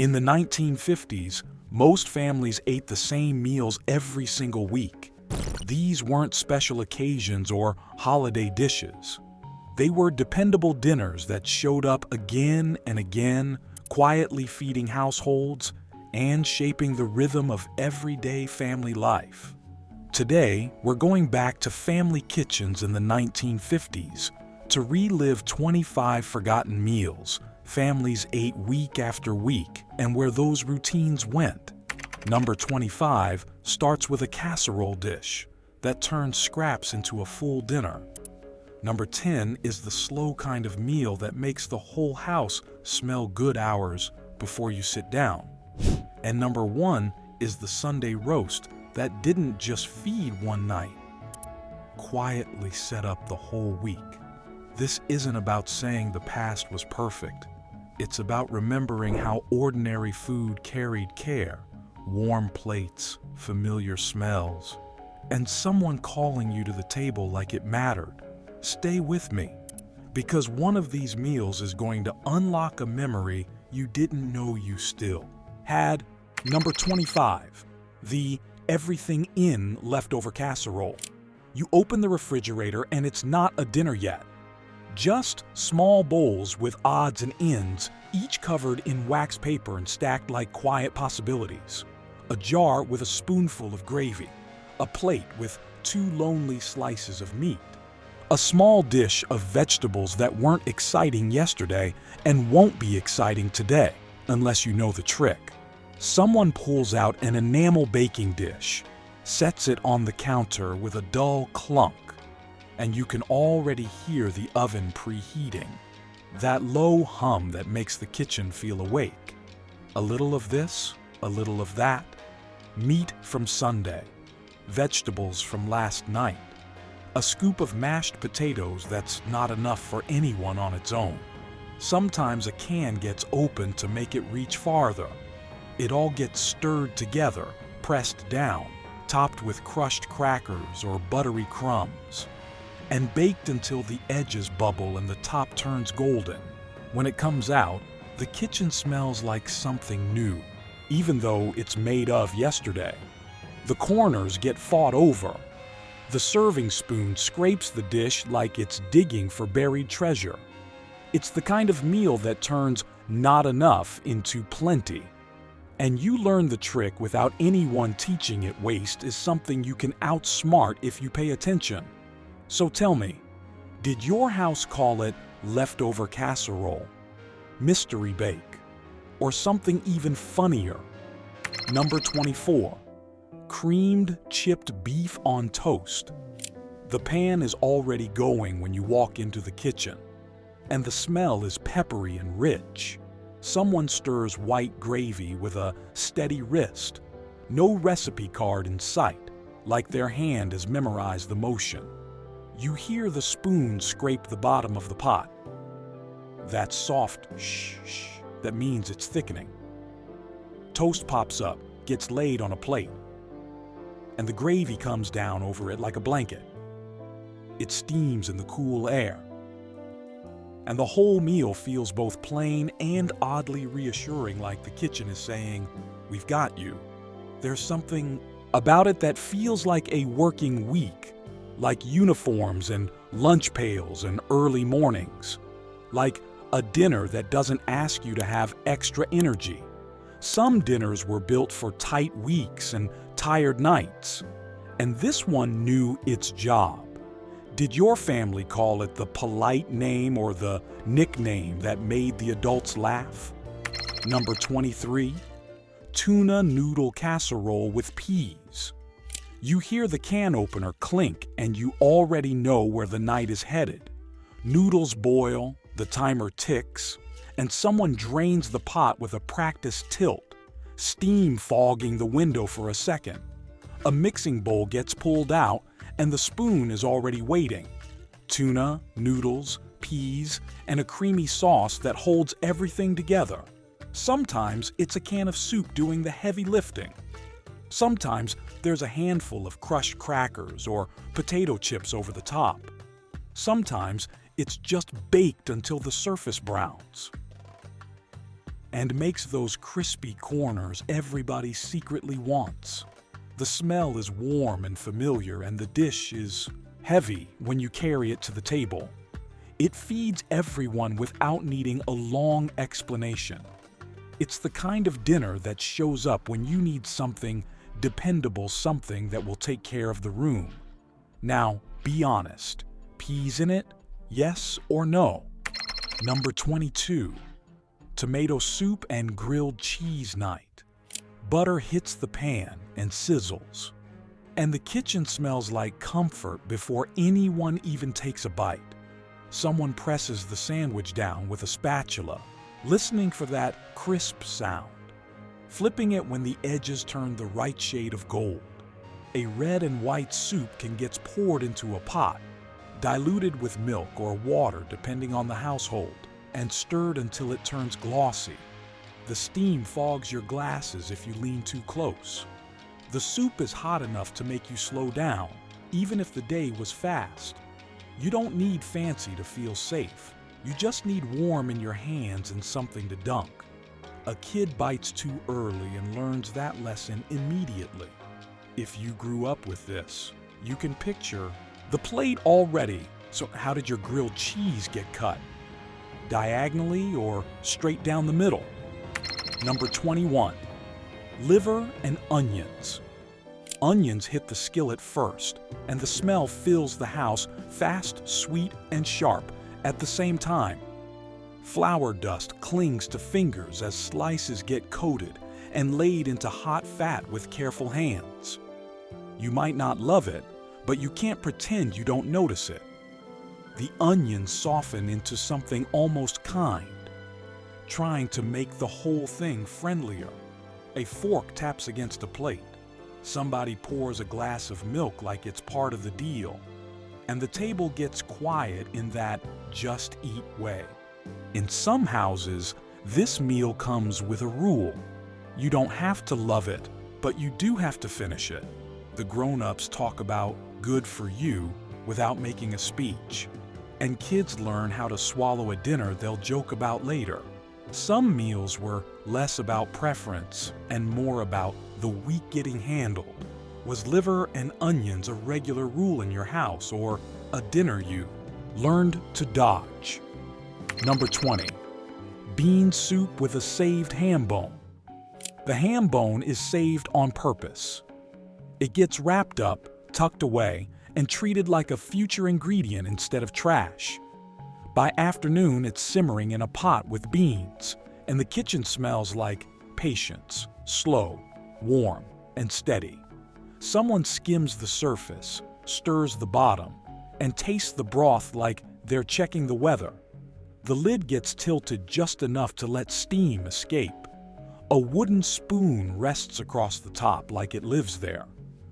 In the 1950s, most families ate the same meals every single week. These weren't special occasions or holiday dishes. They were dependable dinners that showed up again and again, quietly feeding households and shaping the rhythm of everyday family life. Today, we're going back to family kitchens in the 1950s to relive 25 forgotten meals families ate week after week and where those routines went. Number 25 starts with a casserole dish that turns scraps into a full dinner. Number 10 is the slow kind of meal that makes the whole house smell good hours before you sit down. And number 1 is the Sunday roast that didn't just feed one night, quietly set up the whole week. This isn't about saying the past was perfect. It's about remembering how ordinary food carried care, warm plates, familiar smells, and someone calling you to the table like it mattered. Stay with me, because one of these meals is going to unlock a memory you didn't know you still had. Number 25, the everything in leftover casserole. You open the refrigerator and it's not a dinner yet. Just small bowls with odds and ends, each covered in wax paper and stacked like quiet possibilities. A jar with a spoonful of gravy. A plate with 2 lonely slices of meat. A small dish of vegetables that weren't exciting yesterday and won't be exciting today, unless you know the trick. Someone pulls out an enamel baking dish, sets it on the counter with a dull clunk, and you can already hear the oven preheating. That low hum that makes the kitchen feel awake. A little of this, a little of that. Meat from Sunday, vegetables from last night. A scoop of mashed potatoes that's not enough for anyone on its own. Sometimes a can gets opened to make it reach farther. It all gets stirred together, pressed down, topped with crushed crackers or buttery crumbs, and baked until the edges bubble and the top turns golden. When it comes out, the kitchen smells like something new, even though it's made of yesterday. The corners get fought over. The serving spoon scrapes the dish like it's digging for buried treasure. It's the kind of meal that turns not enough into plenty. And you learn the trick without anyone teaching it. Waste is something you can outsmart if you pay attention. So tell me, did your house call it leftover casserole, mystery bake, or something even funnier? Number 24, creamed chipped beef on toast. The pan is already going when you walk into the kitchen, and the smell is peppery and rich. Someone stirs white gravy with a steady wrist. No recipe card in sight, like their hand has memorized the motion. You hear the spoon scrape the bottom of the pot. That soft shh that means it's thickening. Toast pops up, gets laid on a plate, and the gravy comes down over it like a blanket. It steams in the cool air, and the whole meal feels both plain and oddly reassuring, like the kitchen is saying, "We've got you." There's something about it that feels like a working week, like uniforms and lunch pails and early mornings, like a dinner that doesn't ask you to have extra energy. Some dinners were built for tight weeks and tired nights, and this one knew its job. Did your family call it the polite name or the nickname that made the adults laugh? Number 23, tuna noodle casserole with peas. You hear the can opener clink and you already know where the night is headed. Noodles boil, the timer ticks, and someone drains the pot with a practiced tilt, steam fogging the window for a second. A mixing bowl gets pulled out and the spoon is already waiting. Tuna, noodles, peas, and a creamy sauce that holds everything together. Sometimes it's a can of soup doing the heavy lifting. Sometimes there's a handful of crushed crackers or potato chips over the top. Sometimes it's just baked until the surface browns. and makes those crispy corners everybody secretly wants. The smell is warm and familiar, and the dish is heavy when you carry it to the table. It feeds everyone without needing a long explanation. It's the kind of dinner that shows up when you need something dependable, something that will take care of the room. Now, be honest. Peas in it? Yes or no? Number 22. Tomato soup and grilled cheese night. Butter hits the pan and sizzles, and the kitchen smells like comfort before anyone even takes a bite. Someone presses the sandwich down with a spatula, listening for that crisp sound, flipping it when the edges turn the right shade of gold. A red and white soup gets poured into a pot, diluted with milk or water depending on the household, and stirred until it turns glossy. The steam fogs your glasses if you lean too close. The soup is hot enough to make you slow down, even if the day was fast. You don't need fancy to feel safe. You just need warm in your hands and something to dunk. A kid bites too early and learns that lesson immediately. If you grew up with this, you can picture the plate already. So how did your grilled cheese get cut? Diagonally or straight down the middle? Number 21. Liver and onions. Onions hit the skillet first, and the smell fills the house, fast, sweet, and sharp at the same time. Flour dust clings to fingers as slices get coated and laid into hot fat with careful hands. You might not love it, but you can't pretend you don't notice it. The onions soften into something almost kind, trying to make the whole thing friendlier. A fork taps against a plate. Somebody pours a glass of milk like it's part of the deal, and the table gets quiet in that just eat way. In some houses, this meal comes with a rule. You don't have to love it, but you do have to finish it. The grown-ups talk about good for you without making a speech, and kids learn how to swallow a dinner they'll joke about later. Some meals were less about preference and more about the week getting handled. Was liver and onions a regular rule in your house, or a dinner you learned to dodge? Number 20. Bean soup with a saved ham bone. The ham bone is saved on purpose. It gets wrapped up, tucked away, and treated like a future ingredient instead of trash. By afternoon, it's simmering in a pot with beans, and the kitchen smells like patience, slow, warm, and steady. Someone skims the surface, stirs the bottom, and tastes the broth like they're checking the weather. The lid gets tilted just enough to let steam escape. A wooden spoon rests across the top like it lives there.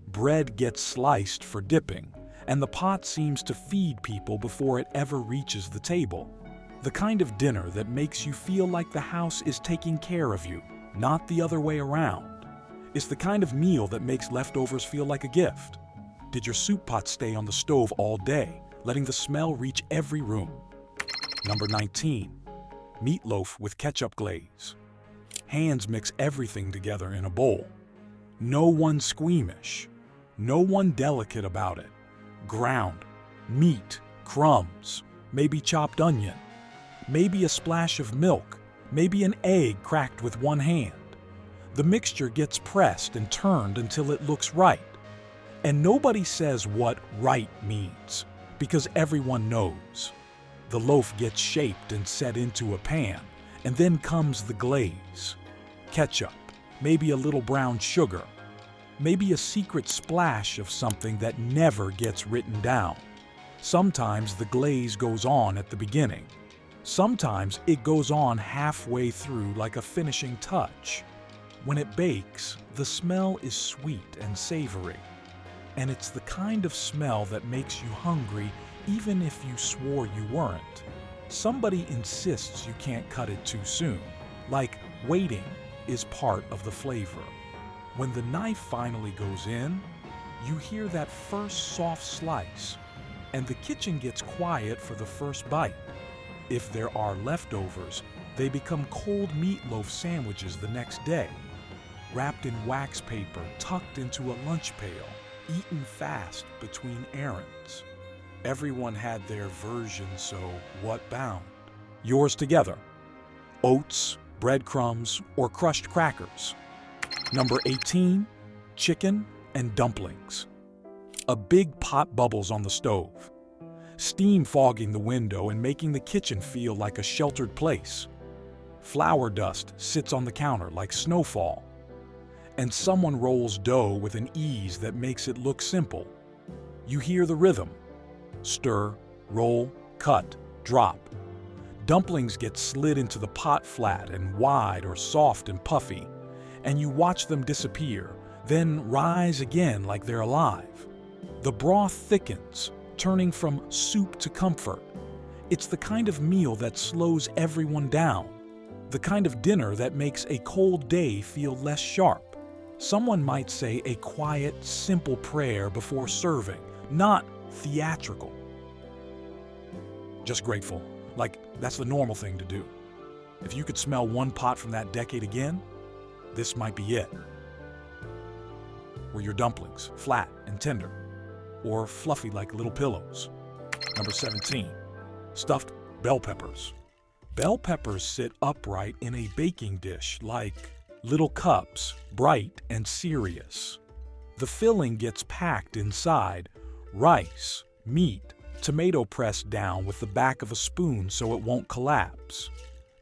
Bread gets sliced for dipping, and the pot seems to feed people before it ever reaches the table. The kind of dinner that makes you feel like the house is taking care of you, not the other way around. It's the kind of meal that makes leftovers feel like a gift. Did your soup pot stay on the stove all day, letting the smell reach every room? Number 19. Meatloaf with ketchup glaze. Hands mix everything together in a bowl. No one squeamish. No one delicate about it. Ground, meat, crumbs, maybe chopped onion, maybe a splash of milk, maybe an egg cracked with one hand. The mixture gets pressed and turned until it looks right. And nobody says what right means, because everyone knows. The loaf gets shaped and set into a pan, and then comes the glaze. Ketchup, maybe a little brown sugar, maybe a secret splash of something that never gets written down. Sometimes the glaze goes on at the beginning. Sometimes it goes on halfway through like a finishing touch. When it bakes, the smell is sweet and savory. And it's the kind of smell that makes you hungry even if you swore you weren't. Somebody insists you can't cut it too soon, like waiting is part of the flavor. When the knife finally goes in, you hear that first soft slice, and the kitchen gets quiet for the first bite. If there are leftovers, They become cold meatloaf sandwiches the next day, wrapped in wax paper, tucked into a lunch pail, eaten fast between errands. Everyone had their version, so what bound? Yours together. Oats, breadcrumbs, or crushed crackers. Number 18, chicken and dumplings. A big pot bubbles on the stove, steam fogging the window and making the kitchen feel like a sheltered place. Flour dust sits on the counter like snowfall, and someone rolls dough with an ease that makes it look simple. You hear the rhythm. Stir, roll, cut, drop. Dumplings get slid into the pot flat and wide or soft and puffy, and you watch them disappear, then rise again like they're alive. The broth thickens, turning from soup to comfort. It's the kind of meal that slows everyone down, the kind of dinner that makes a cold day feel less sharp. Someone might say a quiet, simple prayer before serving, not theatrical. Just grateful, like that's the normal thing to do. If you could smell one pot from that decade again, this might be it. Were your dumplings flat and tender, or fluffy like little pillows? Number 17, stuffed bell peppers. Bell peppers sit upright in a baking dish like little cups, bright and serious. The filling gets packed inside rice, meat, tomato pressed down with the back of a spoon so it won't collapse.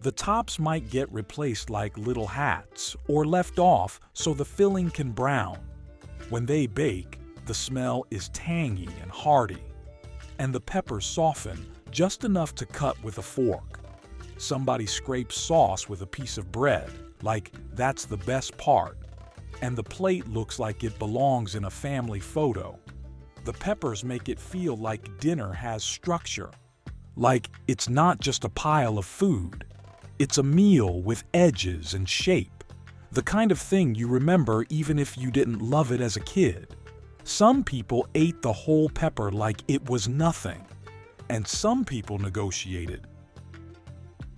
The tops might get replaced like little hats or left off so the filling can brown. When they bake, the smell is tangy and hearty, and the peppers soften just enough to cut with a fork. Somebody scrapes sauce with a piece of bread, like that's the best part, and the plate looks like it belongs in a family photo. The peppers make it feel like dinner has structure, like it's not just a pile of food. It's a meal with edges and shape, the kind of thing you remember even if you didn't love it as a kid. Some people ate the whole pepper like it was nothing, and some people negotiated.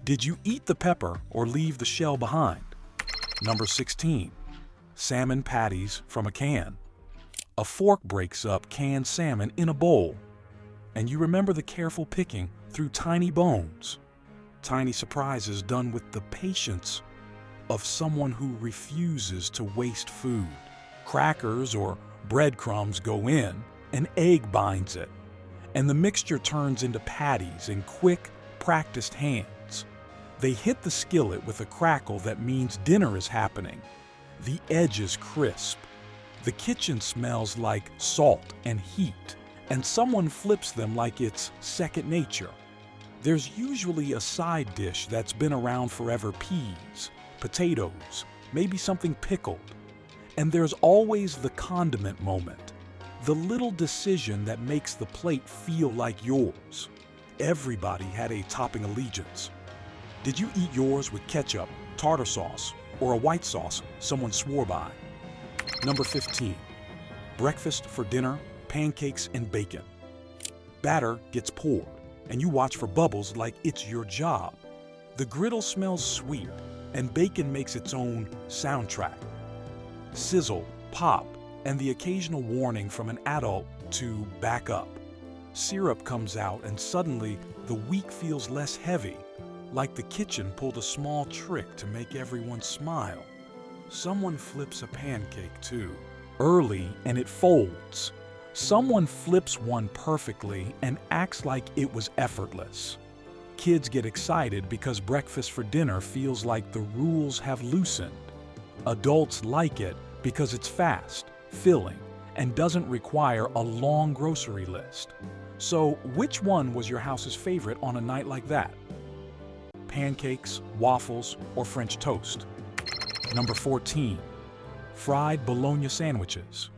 Did you eat the pepper or leave the shell behind? Number 16, salmon patties from a can. A fork breaks up canned salmon in a bowl, and you remember the careful picking through tiny bones. Tiny surprises done with the patience of someone who refuses to waste food. Crackers or breadcrumbs go in, an egg binds it, and the mixture turns into patties in quick, practiced hands. They hit the skillet with a crackle that means dinner is happening. The edge is crisp. The kitchen smells like salt and heat, and someone flips them like it's second nature. There's usually a side dish that's been around forever: peas, potatoes, maybe something pickled. And there's always the condiment moment, the little decision that makes the plate feel like yours. Everybody had a topping allegiance. Did you eat yours with ketchup, tartar sauce, or a white sauce someone swore by? Number 15, breakfast for dinner, pancakes and bacon. Batter gets poured, and you watch for bubbles like it's your job. The griddle smells sweet, and bacon makes its own soundtrack. Sizzle, pop, and the occasional warning from an adult to back up. Syrup comes out, and suddenly the week feels less heavy, like the kitchen pulled a small trick to make everyone smile. Someone flips a pancake too, early, and it folds. Someone flips one perfectly and acts like it was effortless. Kids get excited because breakfast for dinner feels like the rules have loosened. Adults like it because it's fast, filling, and doesn't require a long grocery list. So, which one was your house's favorite on a night like that? Pancakes, waffles, or French toast? Number 14, fried bologna sandwiches.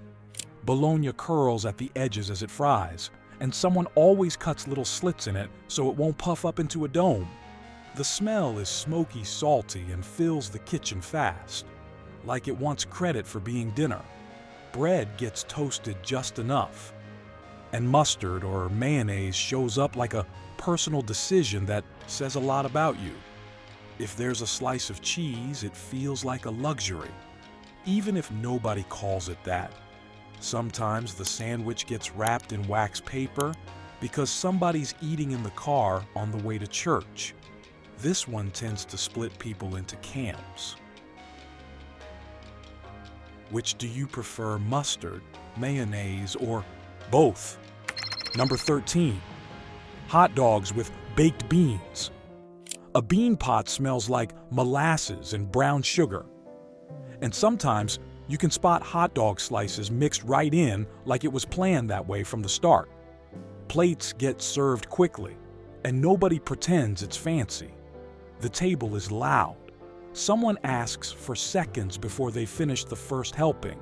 Bologna curls at the edges as it fries, and someone always cuts little slits in it so it won't puff up into a dome. The smell is smoky, salty, and fills the kitchen fast, like it wants credit for being dinner. Bread gets toasted just enough, and mustard or mayonnaise shows up like a personal decision that says a lot about you. If there's a slice of cheese, it feels like a luxury, even if nobody calls it that. Sometimes the sandwich gets wrapped in wax paper because somebody's eating in the car on the way to church. This one tends to split people into camps. Which do you prefer, mustard, mayonnaise, or both? Number 13, hot dogs with baked beans. A bean pot smells like molasses and brown sugar. And sometimes you can spot hot dog slices mixed right in like it was planned that way from the start. Plates get served quickly, and nobody pretends it's fancy. The table is loud. Someone asks for seconds before they finish the first helping.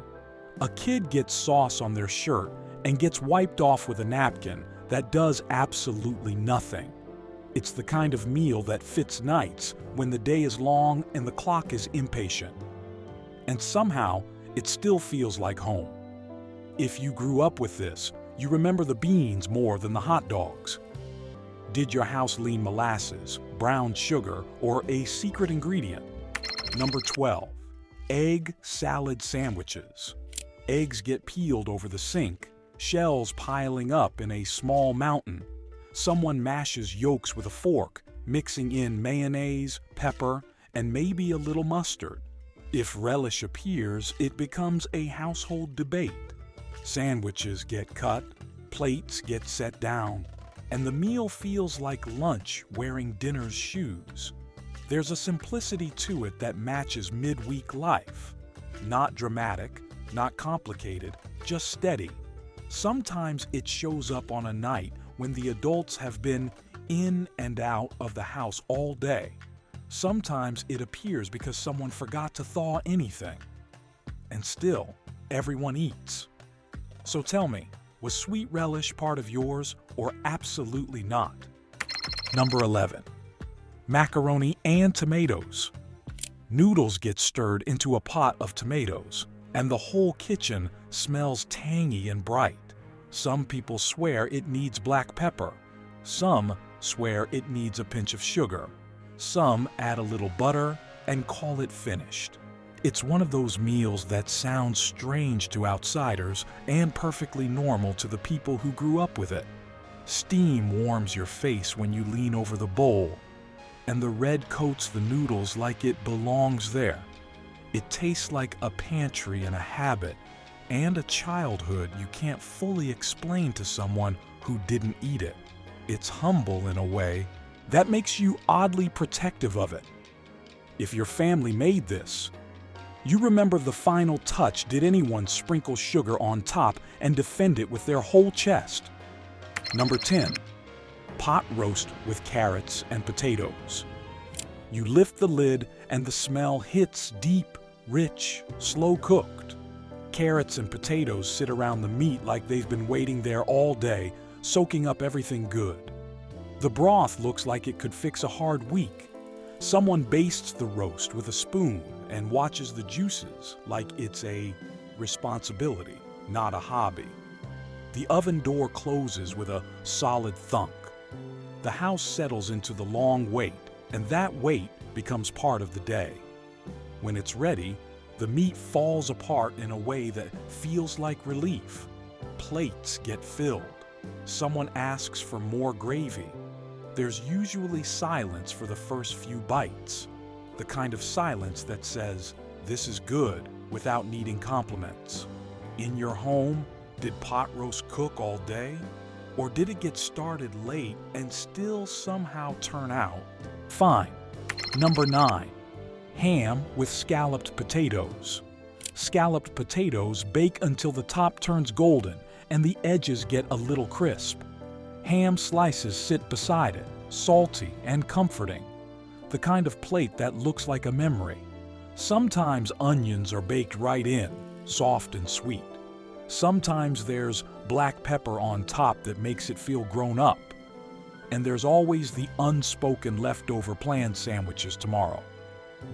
A kid gets sauce on their shirt and gets wiped off with a napkin that does absolutely nothing. It's the kind of meal that fits nights when the day is long and the clock is impatient. And somehow, it still feels like home. If you grew up with this, you remember the beans more than the hot dogs. Did your house lean molasses, brown sugar, or a secret ingredient? Number 12, egg salad sandwiches. Eggs get peeled over the sink, shells piling up in a small mountain. Someone mashes yolks with a fork, mixing in mayonnaise, pepper, and maybe a little mustard. If relish appears, it becomes a household debate. Sandwiches get cut, plates get set down, and the meal feels like lunch wearing dinner's shoes. There's a simplicity to it that matches midweek life. Not dramatic, not complicated, just steady. Sometimes it shows up on a night when the adults have been in and out of the house all day. Sometimes it appears because someone forgot to thaw anything. And still, everyone eats. So tell me, was sweet relish part of yours or absolutely not? Number 11, macaroni and tomatoes. Noodles get stirred into a pot of tomatoes, and the whole kitchen smells tangy and bright. Some people swear it needs black pepper. Some swear it needs a pinch of sugar. Some add a little butter and call it finished. It's one of those meals that sounds strange to outsiders and perfectly normal to the people who grew up with it. Steam warms your face when you lean over the bowl, and the red coats the noodles like it belongs there. It tastes like a pantry and a habit, and a childhood you can't fully explain to someone who didn't eat it. It's humble in a way that makes you oddly protective of it. If your family made this, you remember the final touch. Did anyone sprinkle sugar on top and defend it with their whole chest? Number 10, pot roast with carrots and potatoes. You lift the lid and the smell hits deep, rich, slow cooked. Carrots and potatoes sit around the meat like they've been waiting there all day, soaking up everything good. The broth looks like it could fix a hard week. Someone bastes the roast with a spoon and watches the juices like it's a responsibility, not a hobby. The oven door closes with a solid thunk. The house settles into the long wait, and that wait becomes part of the day. When it's ready, the meat falls apart in a way that feels like relief. Plates get filled. Someone asks for more gravy. There's usually silence for the first few bites, the kind of silence that says, "This is good," without needing compliments. In your home, did pot roast cook all day? Or did it get started late and still somehow turn out fine? Number 9, ham with scalloped potatoes. Scalloped potatoes bake until the top turns golden and the edges get a little crisp. Ham slices sit beside it, salty and comforting. The kind of plate that looks like a memory. Sometimes onions are baked right in, soft and sweet. Sometimes there's black pepper on top that makes it feel grown up. And there's always the unspoken leftover planned sandwiches tomorrow.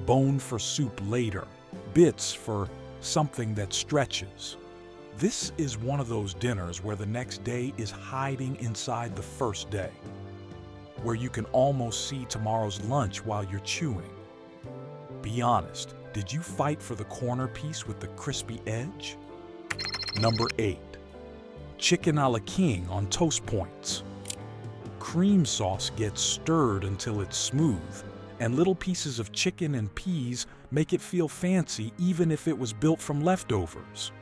Bone for soup later, bits for something that stretches. This is one of those dinners where the next day is hiding inside the first day, where you can almost see tomorrow's lunch while you're chewing. Be honest, did you fight for the corner piece with the crispy edge? Number 8. Chicken a la king on toast points. Cream sauce gets stirred until it's smooth, and little pieces of chicken and peas make it feel fancy even if it was built from leftovers.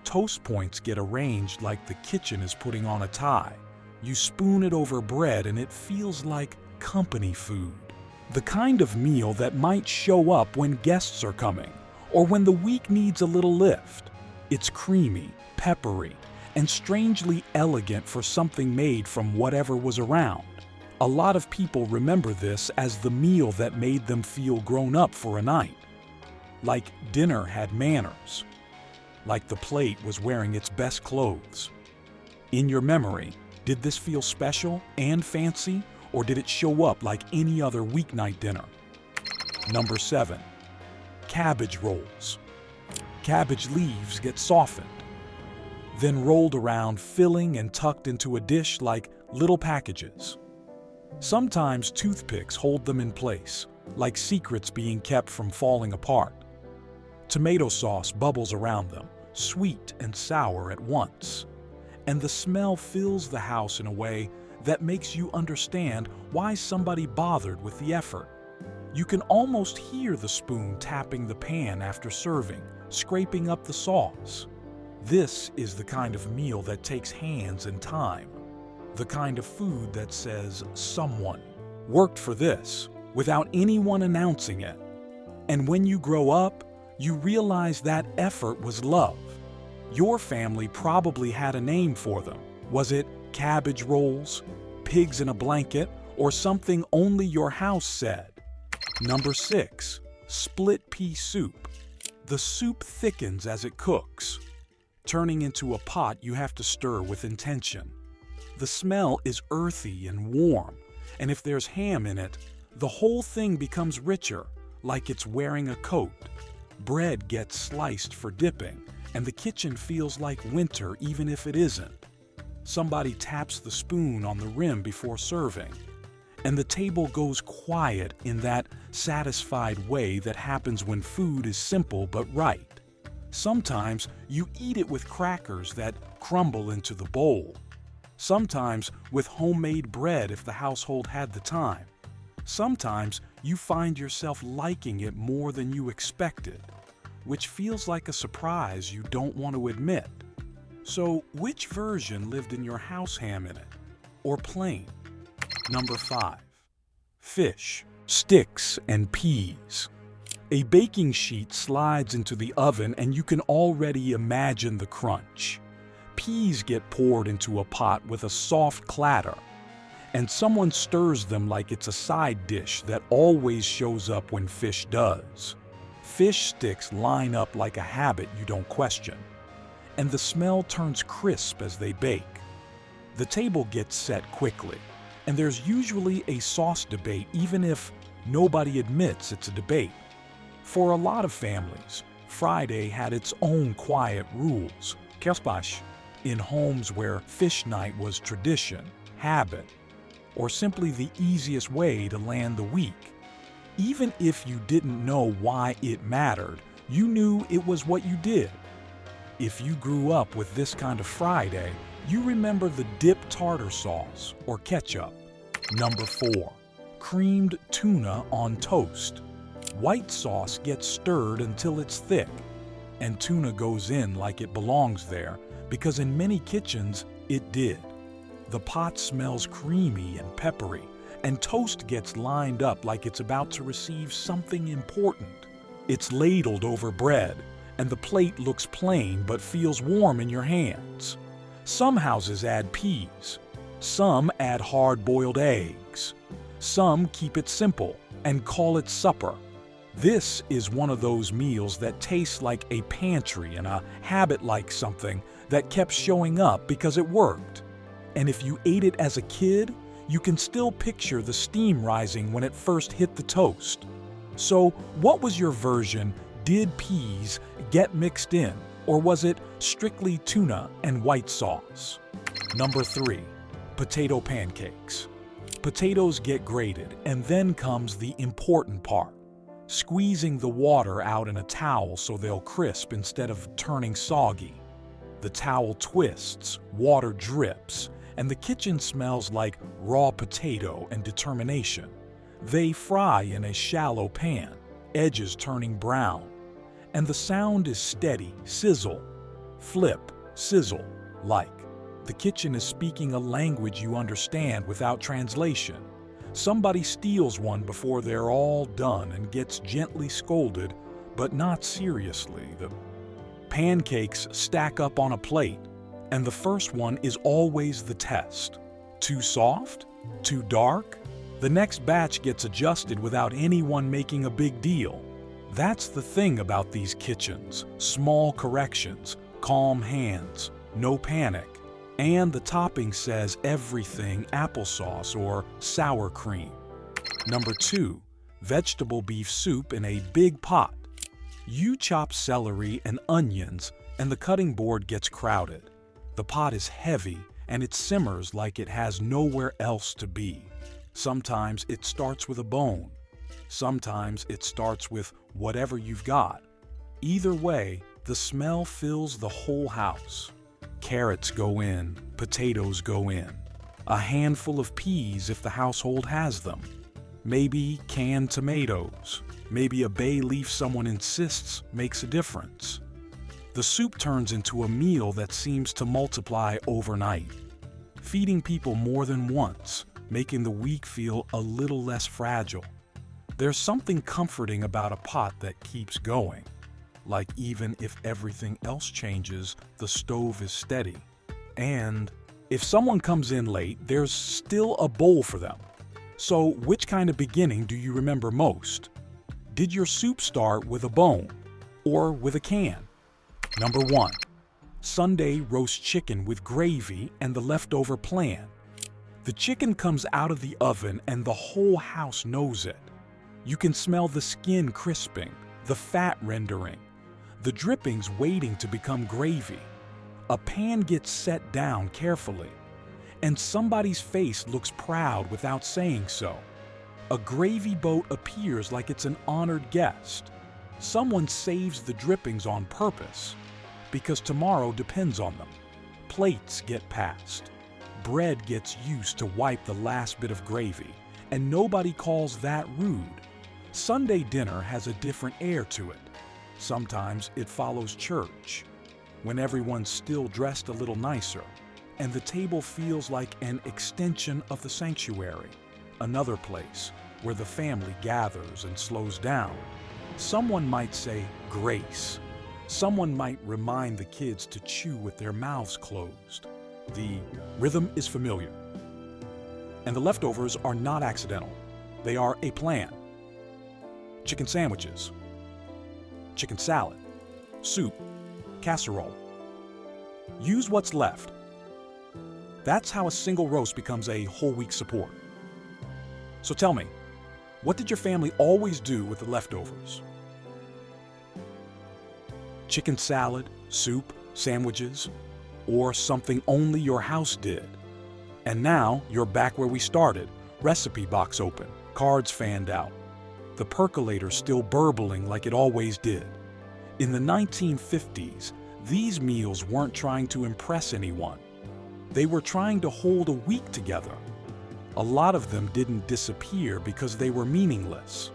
Toast points get arranged like the kitchen is putting on a tie. You spoon it over bread and it feels like company food. The kind of meal that might show up when guests are coming, or when the week needs a little lift. It's creamy, peppery, and strangely elegant for something made from whatever was around. A lot of people remember this as the meal that made them feel grown up for a night. Like dinner had manners. Like the plate was wearing its best clothes. In your memory, did this feel special and fancy, or did it show up like any other weeknight dinner? Number 7. Cabbage rolls. Cabbage leaves get softened, then rolled around, filling and tucked into a dish like little packages. Sometimes toothpicks hold them in place, like secrets being kept from falling apart. Tomato sauce bubbles around them, sweet and sour at once, and the smell fills the house in a way that makes you understand why somebody bothered with the effort. You can almost hear the spoon tapping the pan after serving, scraping up the sauce. This is the kind of meal that takes hands and time. The kind of food that says someone worked for this without anyone announcing it. And when you grow up, you realize that effort was love. Your family probably had a name for them. Was it cabbage rolls, pigs in a blanket, or something only your house said? Number 6. Split pea soup. The soup thickens as it cooks, turning into a pot you have to stir with intention. The smell is earthy and warm, and if there's ham in it, the whole thing becomes richer, like it's wearing a coat. Bread gets sliced for dipping, and the kitchen feels like winter even if it isn't. Somebody taps the spoon on the rim before serving, and the table goes quiet in that satisfied way that happens when food is simple but right. Sometimes you eat it with crackers that crumble into the bowl. Sometimes with homemade bread if the household had the time. Sometimes you find yourself liking it more than you expected, which feels like a surprise you don't want to admit. So, which version lived in your house, ham in it, or plain? Number 5. Fish, sticks, and peas. A baking sheet slides into the oven and you can already imagine the crunch. Peas get poured into a pot with a soft clatter, and someone stirs them like it's a side dish that always shows up when fish does. Fish sticks line up like a habit you don't question, and the smell turns crisp as they bake. The table gets set quickly, and there's usually a sauce debate even if nobody admits it's a debate. For a lot of families, Friday had its own quiet rules. Kielspach, in homes where fish night was tradition, habit, or simply the easiest way to land the week. Even if you didn't know why it mattered, you knew it was what you did. If you grew up with this kind of Friday, you remember the dip tartar sauce or ketchup. Number 4. Creamed tuna on toast. White sauce gets stirred until it's thick, and tuna goes in like it belongs there because in many kitchens it did. The pot smells creamy and peppery, and toast gets lined up like it's about to receive something important. It's ladled over bread, and the plate looks plain but feels warm in your hands. Some houses add peas. Some add hard-boiled eggs. Some keep it simple and call it supper. This is one of those meals that tastes like a pantry and a habit like something that kept showing up because it worked. And if you ate it as a kid, you can still picture the steam rising when it first hit the toast. So, what was your version? Did peas get mixed in, or was it strictly tuna and white sauce? Number 3. Potato pancakes. Potatoes get grated, and then comes the important part. squeezing the water out in a towel so they'll crisp instead of turning soggy. The towel twists, water drips, and the kitchen smells like raw potato and determination. They fry in a shallow pan, edges turning brown, and the sound is steady, sizzle, flip, sizzle, like the kitchen is speaking a language you understand without translation. Somebody steals one before they're all done and gets gently scolded, but not seriously. The pancakes stack up on a plate, and the first one is always the test. Too soft? Too dark? The next batch gets adjusted without anyone making a big deal. That's the thing about these kitchens: small corrections, calm hands, no panic. And the topping says everything applesauce or sour cream. Number 2, vegetable beef soup in a big pot. You chop celery and onions, and the cutting board gets crowded. The pot is heavy, and it simmers like it has nowhere else to be. Sometimes it starts with a bone. Sometimes it starts with whatever you've got. Either way, the smell fills the whole house. Carrots go in, potatoes go in, a handful of peas if the household has them, maybe canned tomatoes, maybe a bay leaf someone insists makes a difference. The soup turns into a meal that seems to multiply overnight, feeding people more than once, making the week feel a little less fragile. There's something comforting about a pot that keeps going. Like even if everything else changes, the stove is steady. And if someone comes in late, there's still a bowl for them. So which kind of beginning do you remember most? Did your soup start with a bone or with a can? Number 1, Sunday roast chicken with gravy and the leftover plan. The chicken comes out of the oven and the whole house knows it. You can smell the skin crisping, the fat rendering, the drippings waiting to become gravy. A pan gets set down carefully, and somebody's face looks proud without saying so. A gravy boat appears like it's an honored guest. Someone saves the drippings on purpose, because tomorrow depends on them. Plates get passed. Bread gets used to wipe the last bit of gravy, and nobody calls that rude. Sunday dinner has a different air to it. Sometimes it follows church, when everyone's still dressed a little nicer, and the table feels like an extension of the sanctuary, another place where the family gathers and slows down. Someone might say grace. Someone might remind the kids to chew with their mouths closed. The rhythm is familiar. And the leftovers are not accidental. They are a plan. Chicken sandwiches, chicken salad, soup, casserole. Use what's left. That's how a single roast becomes a whole week support. So tell me, what did your family always do with the leftovers? Chicken salad, soup, sandwiches, or something only your house did? And now you're back where we started, recipe box open, cards fanned out, the percolator still burbling like it always did. In the 1950s, these meals weren't trying to impress anyone. They were trying to hold a week together. A lot of them didn't disappear because they were meaningless.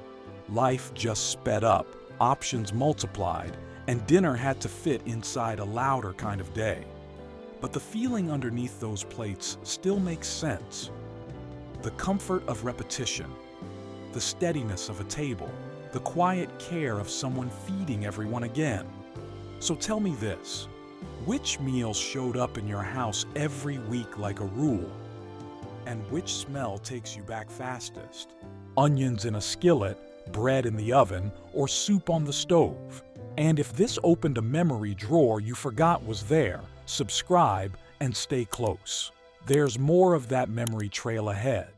Life just sped up, options multiplied, and dinner had to fit inside a louder kind of day. But the feeling underneath those plates still makes sense. The comfort of repetition, the steadiness of a table, the quiet care of someone feeding everyone again. So tell me this, which meals showed up in your house every week like a rule? And which smell takes you back fastest? Onions in a skillet, bread in the oven, or soup on the stove? And if this opened a memory drawer you forgot was there, subscribe and stay close. There's more of that memory trail ahead.